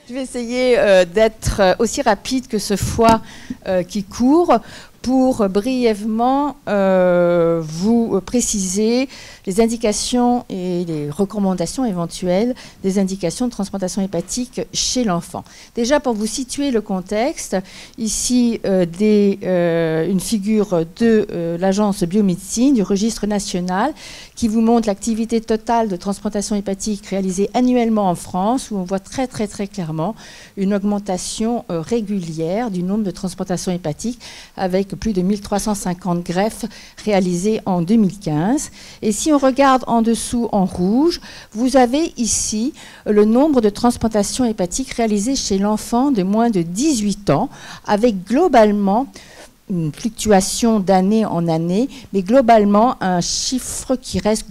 Je vais essayer d'être aussi rapide que ce foie qui court pour brièvement vous préciser les indications et les recommandations éventuelles des indications de transplantation hépatique chez l'enfant. Déjà, pour vous situer le contexte, ici une figure de l'Agence biomédecine, du registre national, qui vous montre l'activité totale de transplantation hépatique réalisée annuellement en France, où on voit très clairement une augmentation régulière du nombre de transplantations hépatiques, avec plus de 1350 greffes réalisées en 2015. Et si on regarde en dessous en rouge, vous avez ici le nombre de transplantations hépatiques réalisées chez l'enfant de moins de 18 ans, avec globalement une fluctuation d'année en année, mais globalement un chiffre qui reste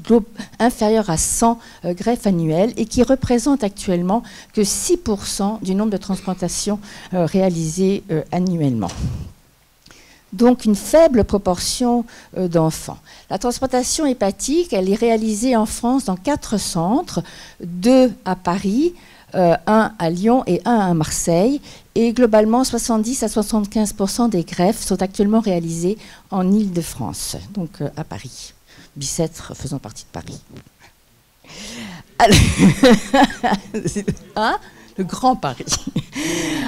inférieur à 100 greffes annuelles et qui représente actuellement que 6% du nombre de transplantations réalisées annuellement. Donc une faible proportion d'enfants. La transplantation hépatique, elle est réalisée en France dans 4 centres, 2 à Paris, 1 à Lyon et 1 à Marseille. Et globalement, 70 à 75% des greffes sont actuellement réalisées en Île-de-France, donc à Paris. Bicêtre faisant partie de Paris. Alors, hein? Le Grand Paris.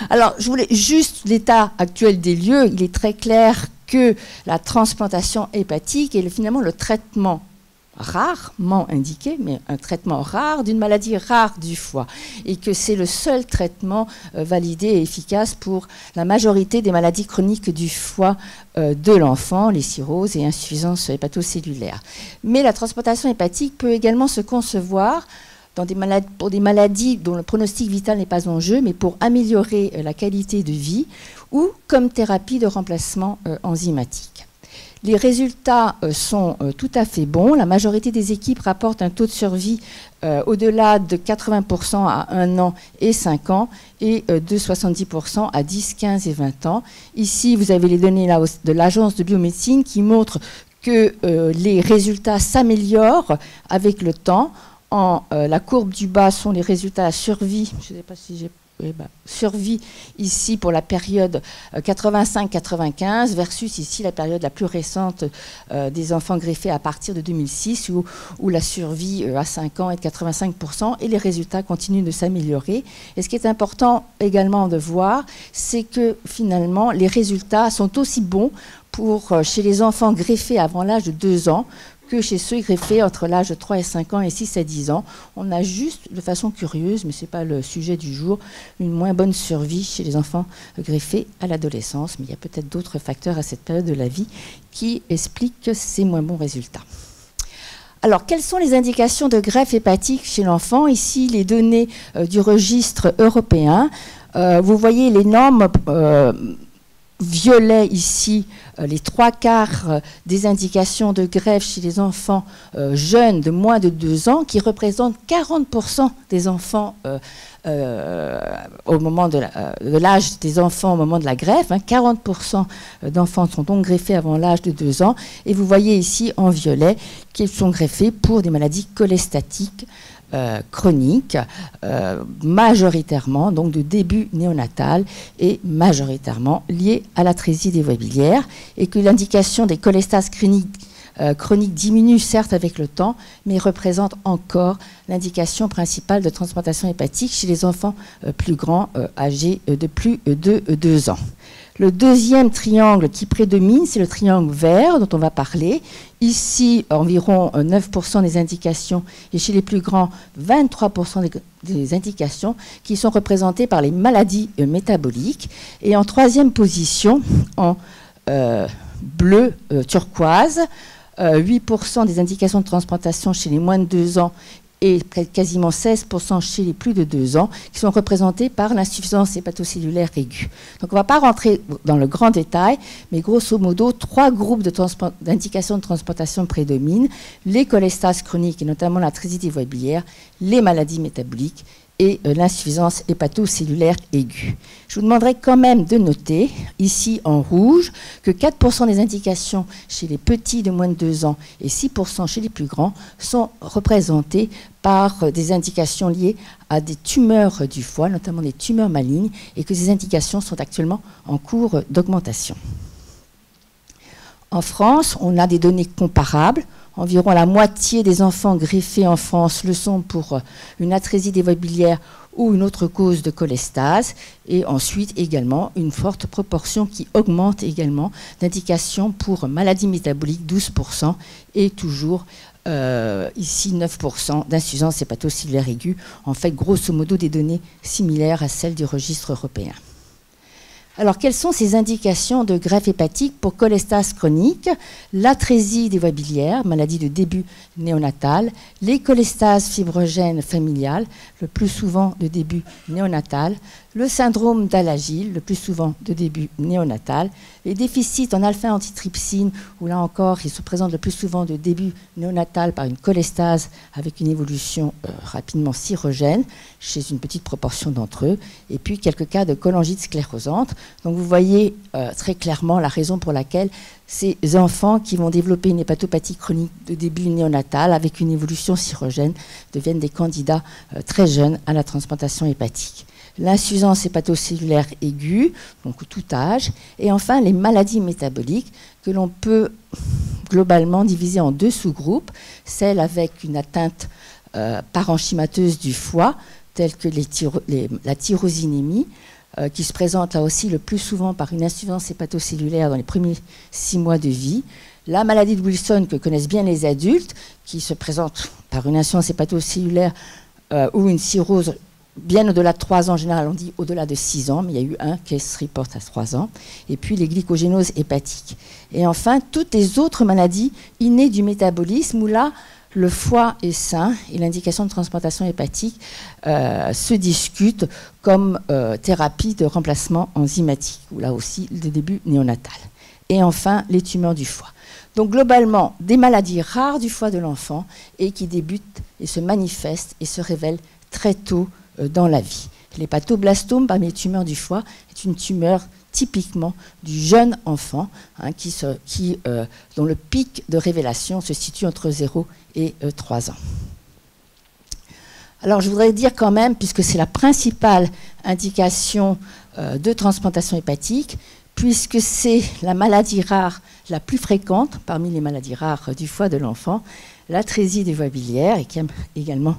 Alors, je voulais juste l'état actuel des lieux. Il est très clair que la transplantation hépatique est finalement le traitement rarement indiqué, mais un traitement rare d'une maladie rare du foie, et que c'est le seul traitement validé et efficace pour la majorité des maladies chroniques du foie de l'enfant, les cirrhoses et insuffisances hépatocellulaires. Mais la transplantation hépatique peut également se concevoir pour des maladies dont le pronostic vital n'est pas en jeu, mais pour améliorer la qualité de vie ou comme thérapie de remplacement enzymatique. Les résultats sont tout à fait bons. La majorité des équipes rapportent un taux de survie au-delà de 80% à 1 an et 5 ans et de 70% à 10, 15 et 20 ans. Ici, vous avez les données là, de l'Agence de biomédecine qui montrent que les résultats s'améliorent avec le temps. La courbe du bas sont les résultats à survie. Je ne sais pas si j'ai... survie ici pour la période 85-95 versus ici la période la plus récente des enfants greffés à partir de 2006 où la survie à 5 ans est de 85% et les résultats continuent de s'améliorer. Et ce qui est important également de voir, c'est que finalement les résultats sont aussi bons chez les enfants greffés avant l'âge de 2 ans que chez ceux greffés entre l'âge de 3 et 5 ans et 6 à 10 ans. On a juste, de façon curieuse, mais ce n'est pas le sujet du jour, une moins bonne survie chez les enfants greffés à l'adolescence. Mais il y a peut-être d'autres facteurs à cette période de la vie qui expliquent ces moins bons résultats. Alors, quelles sont les indications de greffe hépatique chez l'enfant? Ici, les données du registre européen. Vous voyez les normes violet ici, les 3/4 des indications de greffe chez les enfants jeunes de moins de 2 ans, qui représentent 40% des enfants au moment de l'âge des enfants au moment de la greffe. 40% d'enfants sont donc greffés avant l'âge de 2 ans. Et vous voyez ici en violet qu'ils sont greffés pour des maladies cholestatiques chroniques, majoritairement donc de début néonatal et majoritairement liées à l'atrésie des voies biliaires, et que l'indication des cholestases chroniques diminue certes avec le temps, mais représente encore l'indication principale de transplantation hépatique chez les enfants plus grands, âgés de plus de 2 ans. Le deuxième triangle qui prédomine, c'est le triangle vert dont on va parler. Ici, environ 9% des indications, et chez les plus grands, 23% des indications qui sont représentées par les maladies métaboliques. Et en troisième position, en bleu turquoise, 8% des indications de transplantation chez les moins de 2 ans et quasiment 16% chez les plus de 2 ans, qui sont représentés par l'insuffisance hépatocellulaire aiguë. Donc on ne va pas rentrer dans le grand détail, mais grosso modo, 3 groupes d'indications de transplantation prédominent: les cholestases chroniques, et notamment l'atrésie des voies biliaires, les maladies métaboliques et l'insuffisance hépatocellulaire aiguë. Je vous demanderai quand même de noter, ici en rouge, que 4% des indications chez les petits de moins de 2 ans et 6% chez les plus grands sont représentées par des indications liées à des tumeurs du foie, notamment des tumeurs malignes, et que ces indications sont actuellement en cours d'augmentation. En France, on a des données comparables. Environ la moitié des enfants greffés en France le sont pour une atrésie des voies biliaires ou une autre cause de cholestase. Et ensuite, également, une forte proportion qui augmente également d'indications pour maladies métaboliques, 12%, et toujours ici 9% d'insuffisance hépatocellulaire aiguë. En fait, grosso modo, des données similaires à celles du registre européen. Alors, quelles sont ces indications de greffe hépatique pour cholestase chronique? L'atrésie des voies biliaires, maladie de début néonatal, les cholestases fibrogènes familiales, le plus souvent de début néonatal, le syndrome d'Alagille, le plus souvent de début néonatal, les déficits en alpha-antitrypsine, où là encore, ils se présentent le plus souvent de début néonatal par une cholestase avec une évolution rapidement cirrhogène chez une petite proportion d'entre eux, et puis quelques cas de cholangite sclérosante. Donc vous voyez très clairement la raison pour laquelle ces enfants qui vont développer une hépatopathie chronique de début néonatal avec une évolution cirrhogène deviennent des candidats très jeunes à la transplantation hépatique. L'insuffisance hépatocellulaire aiguë, donc tout âge, et enfin les maladies métaboliques que l'on peut globalement diviser en 2 sous-groupes, celles avec une atteinte parenchymateuse du foie, telles que la tyrosinémie, qui se présente là aussi le plus souvent par une insuffisance hépatocellulaire dans les premiers 6 mois de vie, la maladie de Wilson que connaissent bien les adultes, qui se présente par une insuffisance hépatocellulaire ou une cirrhose bien au-delà de 3 ans, en général on dit au-delà de 6 ans, mais il y a eu un case report à 3 ans, et puis les glycogénoses hépatiques. Et enfin, toutes les autres maladies innées du métabolisme, où là, le foie est sain et l'indication de transplantation hépatique se discute comme thérapie de remplacement enzymatique, où là aussi, le début néonatal. Et enfin, les tumeurs du foie. Donc globalement, des maladies rares du foie de l'enfant et qui débutent et se manifestent et se révèlent très tôt dans la vie. L'hépatoblastome, parmi les tumeurs du foie, est une tumeur typiquement du jeune enfant, hein, dont le pic de révélation se situe entre 0 et 3 ans. Alors je voudrais dire quand même, puisque c'est la principale indication de transplantation hépatique, puisque c'est la maladie rare la plus fréquente parmi les maladies rares du foie de l'enfant, l'atrésie des voies biliaires, et qui a également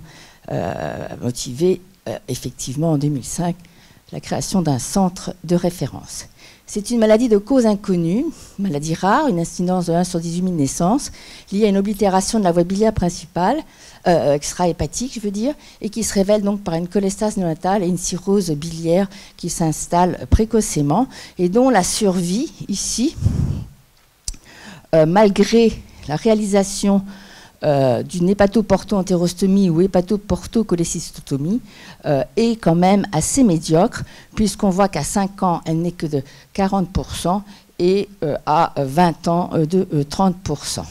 motivé effectivement en 2005 la création d'un centre de référence. C'est une maladie de cause inconnue, maladie rare, une incidence de 1 sur 18 000 naissances, liée à une oblitération de la voie biliaire principale, extra-hépatique je veux dire, et qui se révèle donc par une cholestase néonatale et une cirrhose biliaire qui s'installe précocement, et dont la survie ici, malgré la réalisation d'une hépatoporto-entérostomie ou hépatoporto-cholécystotomie est quand même assez médiocre, puisqu'on voit qu'à 5 ans, elle n'est que de 40% et à 20 ans de 30%.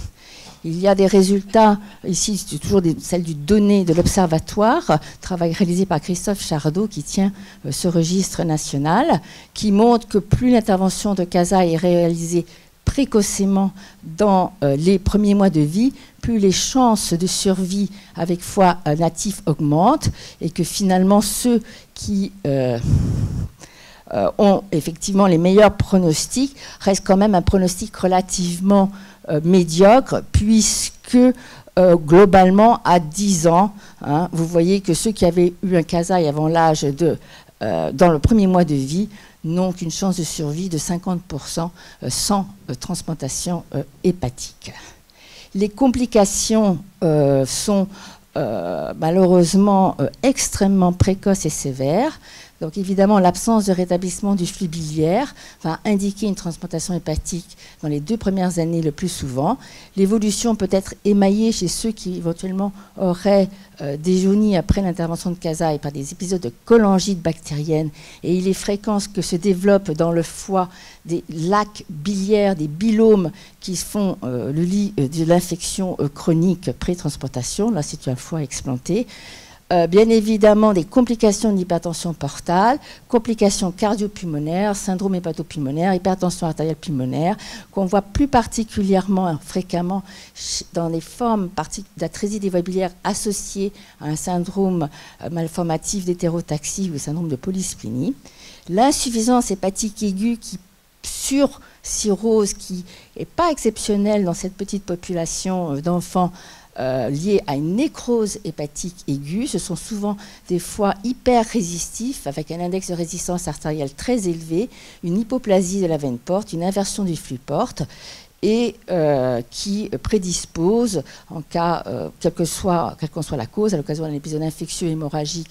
Il y a des résultats, ici c'est toujours celles du donné de l'Observatoire, travail réalisé par Christophe Chardot qui tient ce registre national, qui montre que plus l'intervention de CASA est réalisée précocement dans les premiers mois de vie, plus les chances de survie avec foie natif augmentent, et que finalement ceux qui ont effectivement les meilleurs pronostics restent quand même un pronostic relativement médiocre, puisque globalement à 10 ans, hein, vous voyez que ceux qui avaient eu un CASA avant l'âge de dans le premier mois de vie n'ont qu'une chance de survie de 50% sans transplantation hépatique. Les complications sont malheureusement extrêmement précoces et sévères. Donc évidemment, l'absence de rétablissement du flux biliaire va indiquer une transplantation hépatique dans les 2 premières années le plus souvent. L'évolution peut être émaillée chez ceux qui éventuellement auraient déjauni après l'intervention de CASA et par des épisodes de cholangite bactérienne. Et il est fréquent que se développent dans le foie des lacs biliaires, des bilomes qui font le lit de l'infection chronique pré-transplantation. Là, c'est un foie explanté. Bien évidemment, des complications de l'hypertension portale, complications cardio-pulmonaires, syndrome hépatopulmonaire, hypertension artérielle pulmonaire, qu'on voit plus particulièrement fréquemment dans les formes d'atrésie des voies biliaires associées à un syndrome malformatif d'hétérotaxie ou syndrome de polysplénie. L'insuffisance hépatique aiguë sur cirrhose, qui n'est pas exceptionnelle dans cette petite population d'enfants liés à une nécrose hépatique aiguë. Ce sont souvent des foies hyper résistifs avec un index de résistance artérielle très élevé, une hypoplasie de la veine porte, une inversion du flux porte et qui prédispose, en cas, quelle qu'en soit la cause, à l'occasion d'un épisode infectieux hémorragique,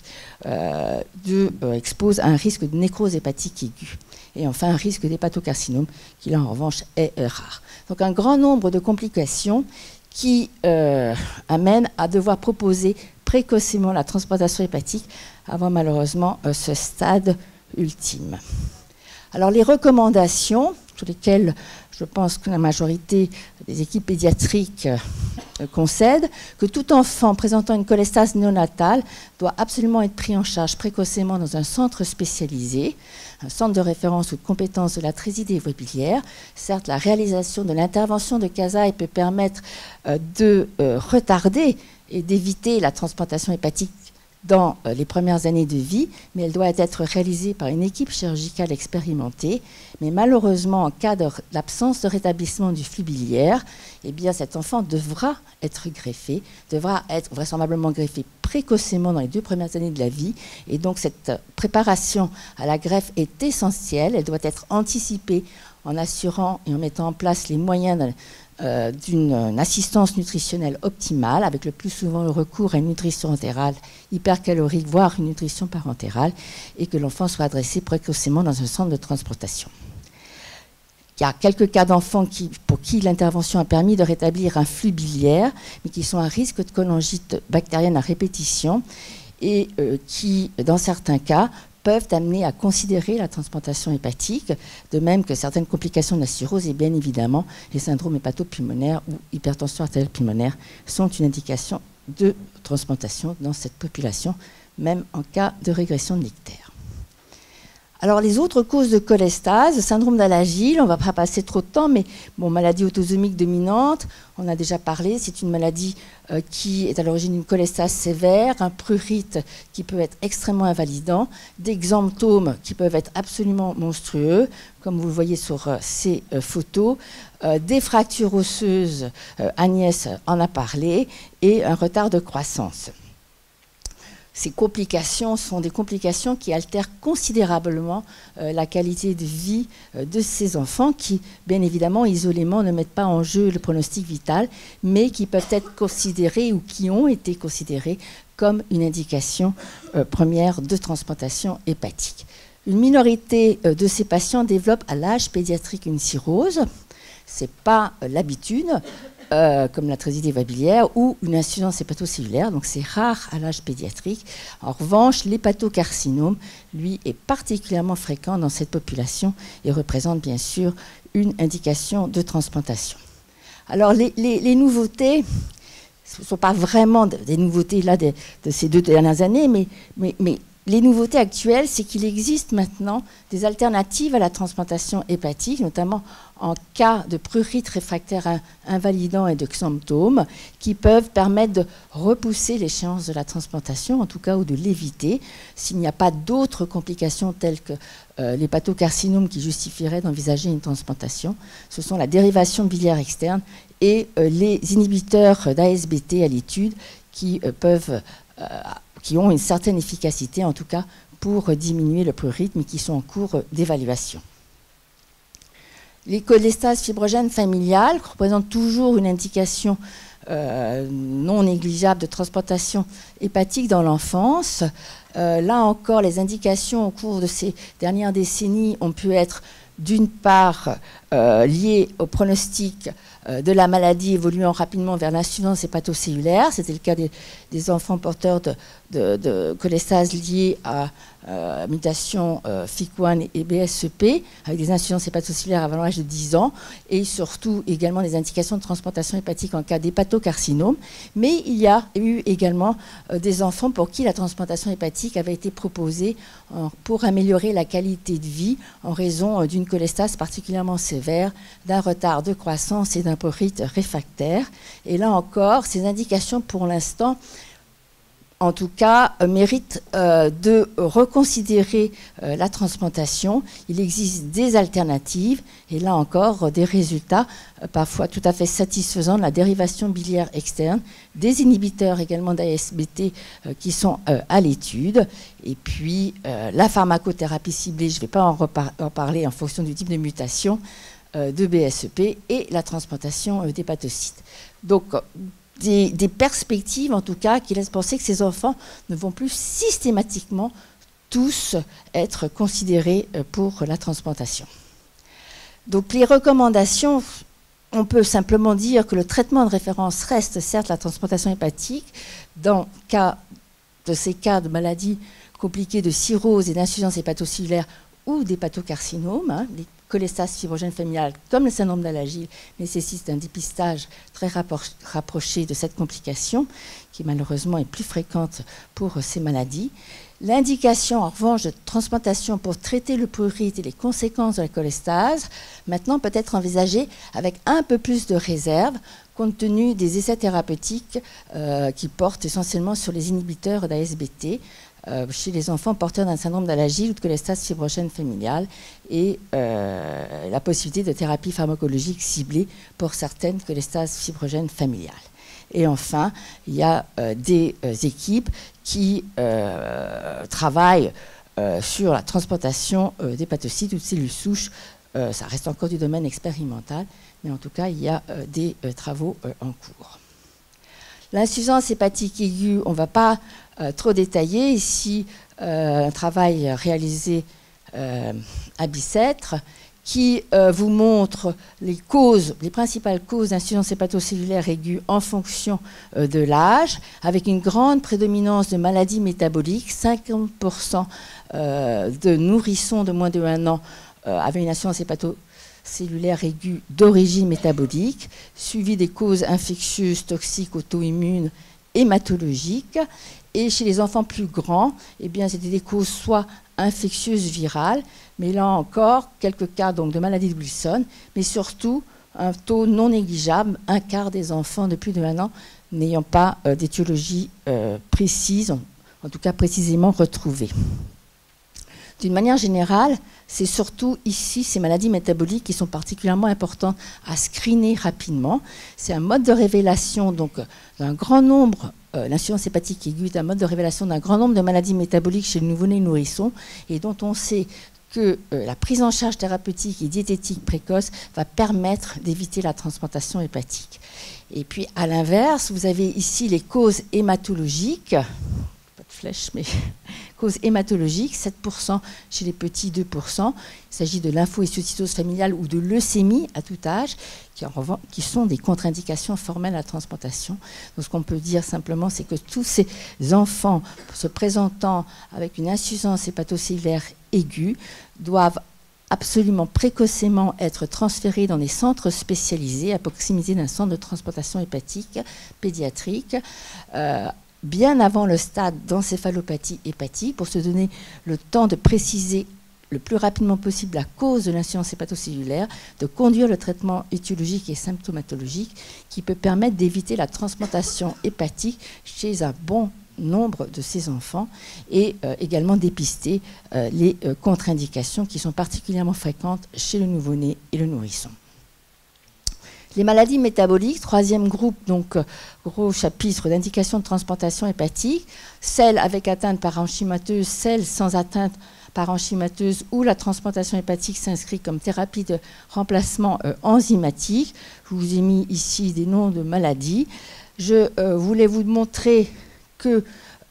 expose à un risque de nécrose hépatique aiguë. Et enfin, un risque d'hépatocarcinome, qui là, en revanche, est rare. Donc, un grand nombre de complications qui amènent à devoir proposer précocement la transplantation hépatique avant, malheureusement, ce stade ultime. Alors, les recommandations, sur lesquelles je pense que la majorité des équipes pédiatriques concèdent, que tout enfant présentant une cholestase néonatale doit absolument être pris en charge précocement dans un centre spécialisé, un centre de référence ou de compétence de l'atrésie des voies biliaires. Certes, la réalisation de l'intervention de Kasai peut permettre de retarder et d'éviter la transplantation hépatique dans les premières années de vie, mais elle doit être réalisée par une équipe chirurgicale expérimentée. Mais malheureusement, en cas d'absence de rétablissement du flux biliaire, eh bien, cet enfant devra être greffé, devra être vraisemblablement greffé précocement dans les 2 premières années de la vie. Et donc, cette préparation à la greffe est essentielle. Elle doit être anticipée en assurant et en mettant en place les moyens d'une assistance nutritionnelle optimale, avec le plus souvent le recours à une nutrition entérale hypercalorique, voire une nutrition parentérale, et que l'enfant soit adressé précocement dans un centre de transplantation. Il y a quelques cas d'enfants pour qui l'intervention a permis de rétablir un flux biliaire, mais qui sont à risque de cholangite bactérienne à répétition, et qui, dans certains cas, peuvent amener à considérer la transplantation hépatique, de même que certaines complications de la cirrhose et bien évidemment les syndromes hépatopulmonaires ou hypertension artérielle pulmonaire sont une indication de transplantation dans cette population, même en cas de régression de l'ictère. Alors, les autres causes de cholestase, syndrome d'Alagille, on ne va pas passer trop de temps, mais bon, maladie autosomique dominante, on a déjà parlé, c'est une maladie qui est à l'origine d'une cholestase sévère, un prurite qui peut être extrêmement invalidant, des xanthome qui peuvent être absolument monstrueux, comme vous le voyez sur ces photos, des fractures osseuses, Agnès en a parlé, et un retard de croissance. Ces complications sont des complications qui altèrent considérablement la qualité de vie de ces enfants qui, bien évidemment, isolément ne mettent pas en jeu le pronostic vital, mais qui peuvent être considérés ou qui ont été considérés comme une indication première de transplantation hépatique. Une minorité de ces patients développent à l'âge pédiatrique une cirrhose. Ce n'est pas l'habitude. Comme l'atrésie des voies biliaires ou une insuffisance hépatocellulaire, donc c'est rare à l'âge pédiatrique. En revanche, l'hépatocarcinome, lui, est particulièrement fréquent dans cette population et représente bien sûr une indication de transplantation. Alors les nouveautés, ce ne sont pas vraiment des nouveautés là de ces 2 dernières années, mais les nouveautés actuelles, c'est qu'il existe maintenant des alternatives à la transplantation hépatique, notamment en cas de prurite réfractaire invalidant et de xanthome, qui peuvent permettre de repousser l'échéance de la transplantation, en tout cas, ou de l'éviter, s'il n'y a pas d'autres complications telles que l'hépatocarcinome qui justifieraient d'envisager une transplantation. Ce sont la dérivation biliaire externe et les inhibiteurs d'ASBT à l'étude qui ont une certaine efficacité, en tout cas, pour diminuer le prurite, mais qui sont en cours d'évaluation. Les cholestases fibrogènes familiales représentent toujours une indication non négligeable de transplantation hépatique dans l'enfance. Là encore, les indications au cours de ces dernières décennies ont pu être d'une part liées au pronostic de la maladie évoluant rapidement vers l'insuffisance hépatocellulaire. C'était le cas des enfants porteurs de cholestase liées à mutation FIC1 et BSEP, avec des insuffisances hépatocellulaires avant l'âge de 10 ans, et surtout également des indications de transplantation hépatique en cas d'hépatocarcinome. Mais il y a eu également des enfants pour qui la transplantation hépatique avait été proposée pour améliorer la qualité de vie en raison d'une cholestase particulièrement sévère, d'un retard de croissance et d'un prurite réfractaire. Et là encore, ces indications pour l'instant en tout cas, mérite de reconsidérer la transplantation. Il existe des alternatives, et là encore, des résultats parfois tout à fait satisfaisants de la dérivation biliaire externe, des inhibiteurs également d'ASBT qui sont à l'étude, et puis la pharmacothérapie ciblée, je ne vais pas en parler en fonction du type de mutation de BSEP, et la transplantation d'hépatocytes. Donc, des perspectives, en tout cas, qui laissent penser que ces enfants ne vont plus systématiquement tous être considérés pour la transplantation. Donc, les recommandations, on peut simplement dire que le traitement de référence reste certes la transplantation hépatique dans ces cas de maladies compliquées de cirrhose et d'insuffisance hépatocellulaire ou d'hépatocarcinome, les cholestases fibrogènes familiales comme le syndrome d'Alagille nécessitent un dépistage très rapproché de cette complication qui malheureusement est plus fréquente pour ces maladies. L'indication en revanche de transplantation pour traiter le prurite et les conséquences de la cholestase maintenant peut être envisagée avec un peu plus de réserve compte tenu des essais thérapeutiques qui portent essentiellement sur les inhibiteurs d'ASBT chez les enfants porteurs d'un syndrome d'Alagille ou de cholestase fibrogène familiale et la possibilité de thérapie pharmacologique ciblée pour certaines cholestases fibrogènes familiales. Et enfin, il y a des équipes qui travaillent sur la transplantation d'hépatocytes ou de cellules souches. Ça reste encore du domaine expérimental, mais en tout cas, il y a des travaux en cours. L'insuffisance hépatique aiguë, on ne va pas trop détailler. Ici, un travail réalisé à Bicêtre qui vous montre les principales causes d'insuffisance hépatocellulaire aiguë en fonction de l'âge, avec une grande prédominance de maladies métaboliques. 50% de nourrissons de moins de 1 an avaient une insuffisance hépatocellulaire aiguë d'origine métabolique, suivie des causes infectieuses, toxiques, auto-immunes, hématologiques. Et chez les enfants plus grands, eh bien, c'était des causes soit infectieuses virales, mais là encore, quelques cas donc, de maladie de Wilson, mais surtout un taux non négligeable, 1/4 des enfants de plus de 1 an n'ayant pas d'étiologie précise, en tout cas précisément retrouvée. D'une manière générale, c'est surtout ici ces maladies métaboliques qui sont particulièrement importantes à screener rapidement. C'est un mode de révélation donc d'un grand nombre, l'insuffisance hépatique aiguë est un mode de révélation d'un grand nombre de maladies métaboliques chez le nouveau-né nourrisson et dont on sait que la prise en charge thérapeutique et diététique précoce va permettre d'éviter la transplantation hépatique. Et puis à l'inverse, vous avez ici les causes hématologiques, pas de flèche, mais causes hématologiques, 7% chez les petits, 2%. Il s'agit de lymphohistiocytose familiale ou de leucémie à tout âge, qui sont des contre-indications formelles à la transplantation. Donc ce qu'on peut dire simplement, c'est que tous ces enfants se présentant avec une insuffisance hépatocellulaire aiguë doivent absolument précocement être transférés dans des centres spécialisés à proximité d'un centre de transplantation hépatique pédiatrique, bien avant le stade d'encéphalopathie hépatique, pour se donner le temps de préciser le plus rapidement possible la cause de l'insuffisance hépatocellulaire, de conduire le traitement étiologique et symptomatologique qui peut permettre d'éviter la transplantation hépatique chez un bon nombre de ces enfants et également dépister les contre-indications qui sont particulièrement fréquentes chez le nouveau-né et le nourrisson. Les maladies métaboliques, troisième groupe, donc gros chapitre d'indication de transplantation hépatique, celles avec atteinte parenchymateuse, celles sans atteinte parenchymateuse où la transplantation hépatique s'inscrit comme thérapie de remplacement enzymatique. Je vous ai mis ici des noms de maladies. Je voulais vous montrer que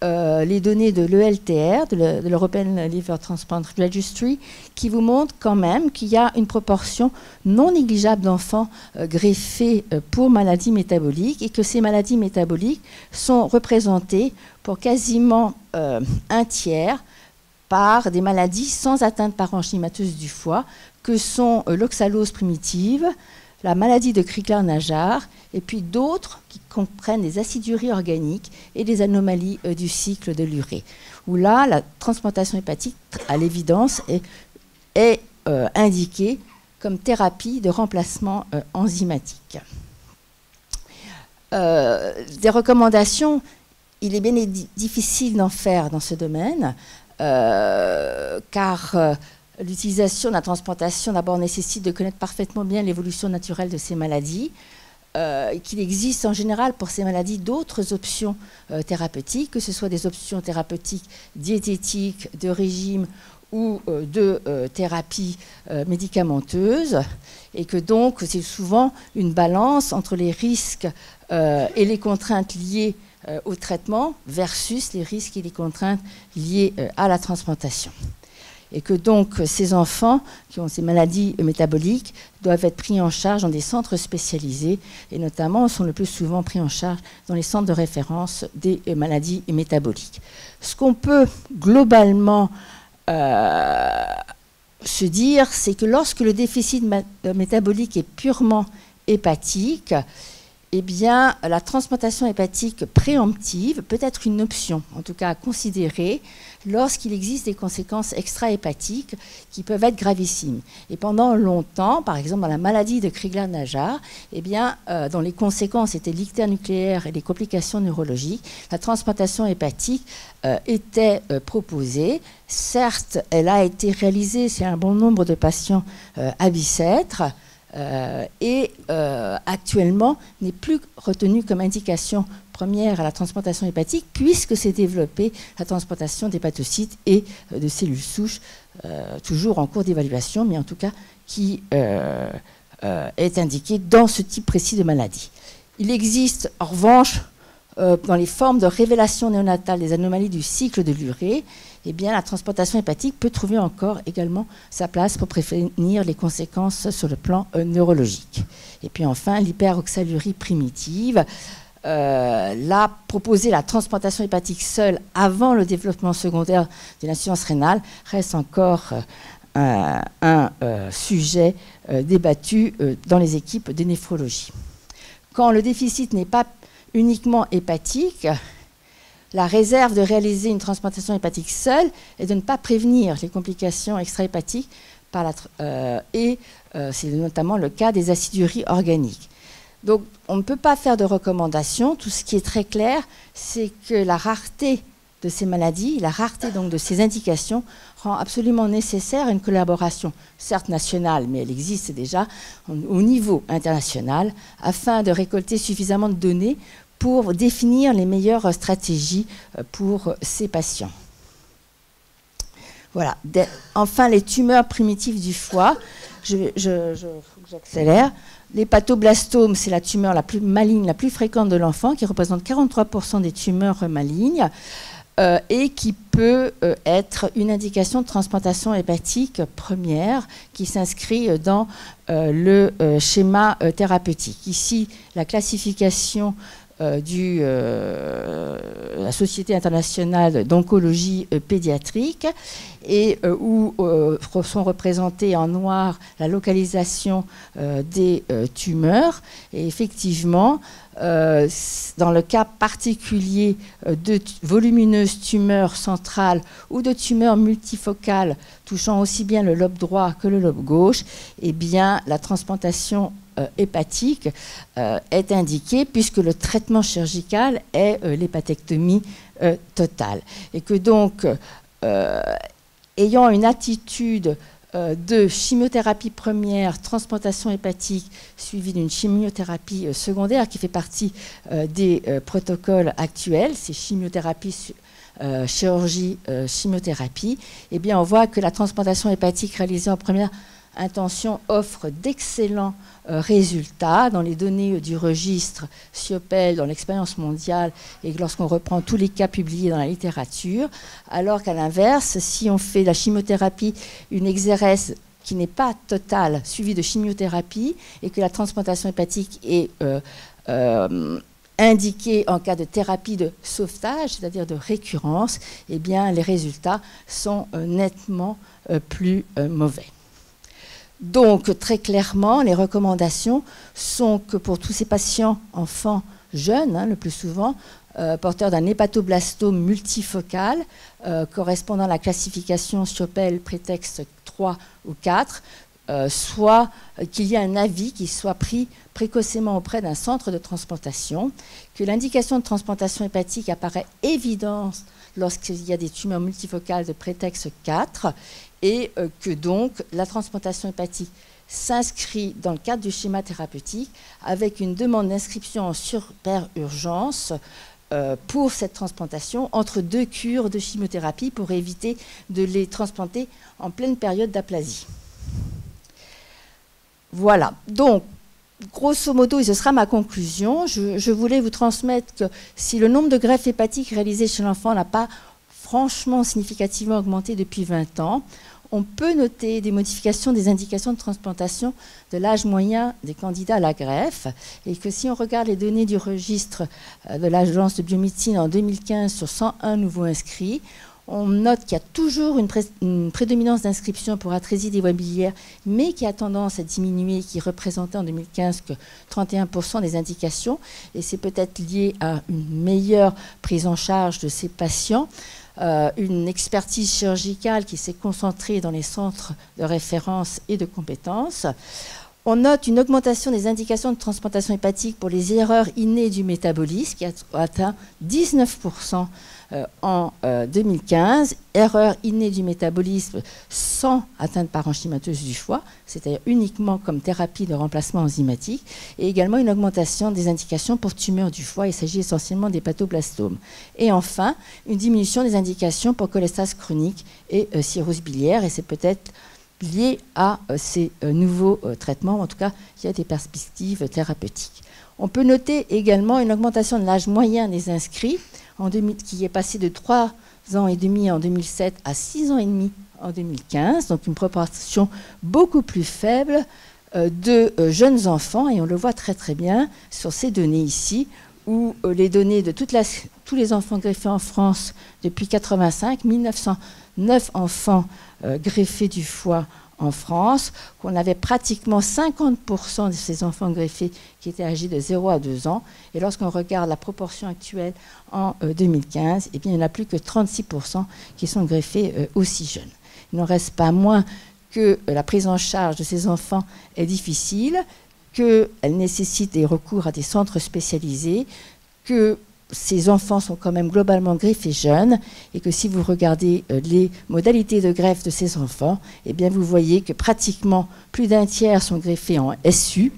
les données de l'ELTR, de l'European Liver Transplant Registry, qui vous montrent quand même qu'il y a une proportion non négligeable d'enfants greffés pour maladies métaboliques et que ces maladies métaboliques sont représentées pour quasiment un tiers par des maladies sans atteinte parenchymateuse du foie, que sont l'oxalose primitive, la maladie de Crigler-Najjar, et puis d'autres qui comprennent des aciduries organiques et des anomalies du cycle de l'urée, où là, la transplantation hépatique, à l'évidence, est indiquée comme thérapie de remplacement enzymatique. Des recommandations, il est bien difficile d'en faire dans ce domaine, car l'utilisation de la transplantation d'abord nécessite de connaître parfaitement bien l'évolution naturelle de ces maladies, qu'il existe en général pour ces maladies d'autres options thérapeutiques, que ce soit des options thérapeutiques diététiques, de régime ou de thérapie médicamenteuse, et que donc c'est souvent une balance entre les risques et les contraintes liées au traitement versus les risques et les contraintes liées à la transplantation. Et que donc ces enfants qui ont ces maladies métaboliques doivent être pris en charge dans des centres spécialisés et notamment sont le plus souvent pris en charge dans les centres de référence des maladies métaboliques. Ce qu'on peut globalement se dire, c'est que lorsque le déficit métabolique est purement hépatique, eh bien, la transplantation hépatique préemptive peut être une option, en tout cas à considérer, lorsqu'il existe des conséquences extra-hépatiques qui peuvent être gravissimes. Et pendant longtemps, par exemple dans la maladie de Crigler-Najjar, eh bien, dont les conséquences étaient l'ictère nucléaire et les complications neurologiques, la transplantation hépatique était proposée. Certes, elle a été réalisée chez un bon nombre de patients à Bicêtre, et actuellement n'est plus retenue comme indication première à la transplantation hépatique puisque s'est développée la transplantation d'hépatocytes et de cellules souches, toujours en cours d'évaluation, mais en tout cas qui est indiquée dans ce type précis de maladie. Il existe en revanche dans les formes de révélation néonatale des anomalies du cycle de l'urée, eh bien, la transplantation hépatique peut trouver encore également sa place pour prévenir les conséquences sur le plan neurologique. Et puis enfin, l'hyperoxalurie primitive. Là, proposer la transplantation hépatique seule avant le développement secondaire d'une insuffisance rénale reste encore un sujet débattu dans les équipes de néphrologie. Quand le déficit n'est pas uniquement hépatique, la réserve de réaliser une transplantation hépatique seule est de ne pas prévenir les complications extra-hépatiques et c'est notamment le cas des aciduries organiques. Donc on ne peut pas faire de recommandations. Tout ce qui est très clair, c'est que la rareté de ces maladies, la rareté donc de ces indications rend absolument nécessaire une collaboration, certes nationale, mais elle existe déjà au niveau international, afin de récolter suffisamment de données pour définir les meilleures stratégies pour ces patients. Voilà. Enfin, les tumeurs primitives du foie, j'accélère. L'hépatobblastome, c'est la tumeur la plus maligne, la plus fréquente de l'enfant, qui représente 43% des tumeurs malignes et qui peut être une indication de transplantation hépatique première qui s'inscrit dans le schéma thérapeutique. Ici, la classification la Société internationale d'oncologie pédiatrique et où sont représentées en noir la localisation des tumeurs. Et effectivement, dans le cas particulier de volumineuses tumeurs centrales ou de tumeurs multifocales touchant aussi bien le lobe droit que le lobe gauche, eh bien, la transplantation hépatique est indiquée puisque le traitement chirurgical est l'hépatectomie totale. Et que donc, ayant une attitude de chimiothérapie première, transplantation hépatique, suivie d'une chimiothérapie secondaire qui fait partie des protocoles actuels, c'est chimiothérapie, chirurgie, chimiothérapie, eh bien on voit que la transplantation hépatique réalisée en première intention offre d'excellents résultats dans les données du registre Siopel dans l'expérience mondiale et lorsqu'on reprend tous les cas publiés dans la littérature, alors qu'à l'inverse, si on fait la chimiothérapie, une exérèse qui n'est pas totale, suivie de chimiothérapie, et que la transplantation hépatique est indiquée en cas de thérapie de sauvetage, c'est-à-dire de récurrence, eh bien, les résultats sont nettement plus mauvais. Donc, très clairement, les recommandations sont que pour tous ces patients, enfants jeunes, le plus souvent, porteurs d'un hépatoblastome multifocal, correspondant à la classification Siopel prétexte 3 ou 4, soit qu'il y ait un avis qui soit pris précocement auprès d'un centre de transplantation, que l'indication de transplantation hépatique apparaît évidente lorsqu'il y a des tumeurs multifocales de prétexte 4, et que donc la transplantation hépatique s'inscrit dans le cadre du schéma thérapeutique avec une demande d'inscription en super-urgence pour cette transplantation entre 2 cures de chimiothérapie pour éviter de les transplanter en pleine période d'aplasie. Voilà, donc grosso modo, et ce sera ma conclusion, je voulais vous transmettre que si le nombre de greffes hépatiques réalisées chez l'enfant n'a pas franchement significativement augmenté depuis 20 ans, on peut noter des modifications des indications de transplantation de l'âge moyen des candidats à la greffe, et que si on regarde les données du registre de l'Agence de biomédecine en 2015 sur 101 nouveaux inscrits, on note qu'il y a toujours une prédominance d'inscription pour atrésie des voies biliaires, mais qui a tendance à diminuer, qui représentait en 2015 que 31% des indications, et c'est peut-être lié à une meilleure prise en charge de ces patients. Une expertise chirurgicale qui s'est concentrée dans les centres de référence et de compétences. On note une augmentation des indications de transplantation hépatique pour les erreurs innées du métabolisme qui a atteint 19% en 2015, erreurs innées du métabolisme sans atteinte parenchymateuse du foie, c'est-à-dire uniquement comme thérapie de remplacement enzymatique, et également une augmentation des indications pour tumeurs du foie, il s'agit essentiellement d'hépatoblastomes. Et enfin, une diminution des indications pour cholestase chronique et cirrhose biliaire, et c'est peut-être lié à ces nouveaux traitements, en tout cas, il y a des perspectives thérapeutiques. On peut noter également une augmentation de l'âge moyen des inscrits, qui est passé de 3 ans et demi en 2007 à 6 ans et demi en 2015, donc une proportion beaucoup plus faible de jeunes enfants, et on le voit très très bien sur ces données ici, où les données de tous les enfants greffés en France depuis 1985, 1909 enfants greffés du foie en France, qu'on avait pratiquement 50% de ces enfants greffés qui étaient âgés de 0 à 2 ans. Et lorsqu'on regarde la proportion actuelle en 2015, eh bien, il n'y en a plus que 36% qui sont greffés aussi jeunes. Il n'en reste pas moins que la prise en charge de ces enfants est difficile, qu'elle nécessite des recours à des centres spécialisés, que ces enfants sont quand même globalement greffés jeunes, et que si vous regardez les modalités de greffe de ces enfants, eh bien vous voyez que pratiquement plus d'un tiers sont greffés en SU,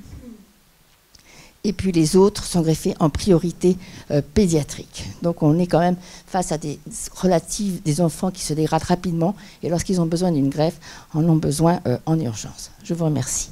et puis les autres sont greffés en priorité pédiatrique. Donc on est quand même face à des enfants qui se dégradent rapidement, et lorsqu'ils ont besoin d'une greffe, en ont besoin en urgence. Je vous remercie.